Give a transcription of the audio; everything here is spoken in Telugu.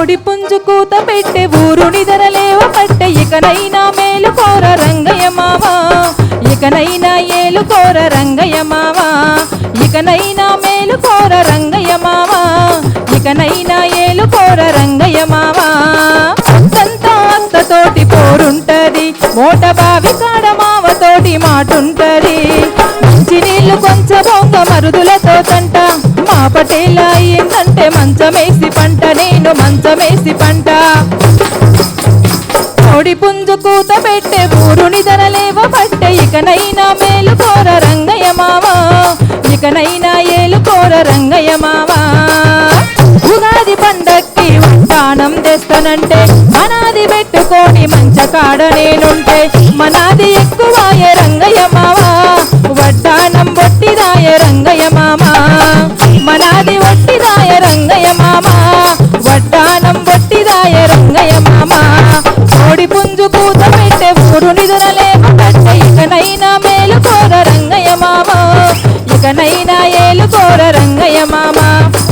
కోడి పుంజు కూత పెట్టే ఊరు నిదరలేవ పట్టె ఇకనైనా మేలుకోర రంగయ్య మామ ఇకనైనా ఏలుకోర రంగయ్య మామ ఇకనైనా మేలుకోర రంగయ్య మామ ఇకనైనా ఏలుకోర రంగయ్య మామ సంత అత్తతోటి పోరుంటది మోట బావి కాడ మావతోటి మాటుంటది మంచి నీళ్లు కొంచెం బొంగ మరుదులతో తంట మా పటేల ఏందంటే మంచమేసి పంట నేను మంచమేసి పంట కోడి పుంజు కూత పెట్టే ఊరు నిదరలేవ పట్టె ఇకనైనా మేలుకోర రంగయ్య మామ ఇకనైనా ఏలుకోర రంగయ్య మామ ఉగాది పండక్కి వంటానం తెస్తానంటే మనాది పెట్టుకొని మంచ కాడ నేనుంటే మనాది ఎక్కువాయే రంగయ్య మామ వడ్డానం బొట్టిదాయ రంగయ్య మామ మనాది వట్టిదాయ రంగయ్య మామ వడ్డానం బొట్టిదాయ రంగయ్య మామ కోడి పుంజు కూత పెట్టే ఊరు నిదరలేవ పట్టె ఇకనైనా మేలుకోర రంగయ్య మామ ఇకనైనా ఏలుకోర రంగయ్య మామ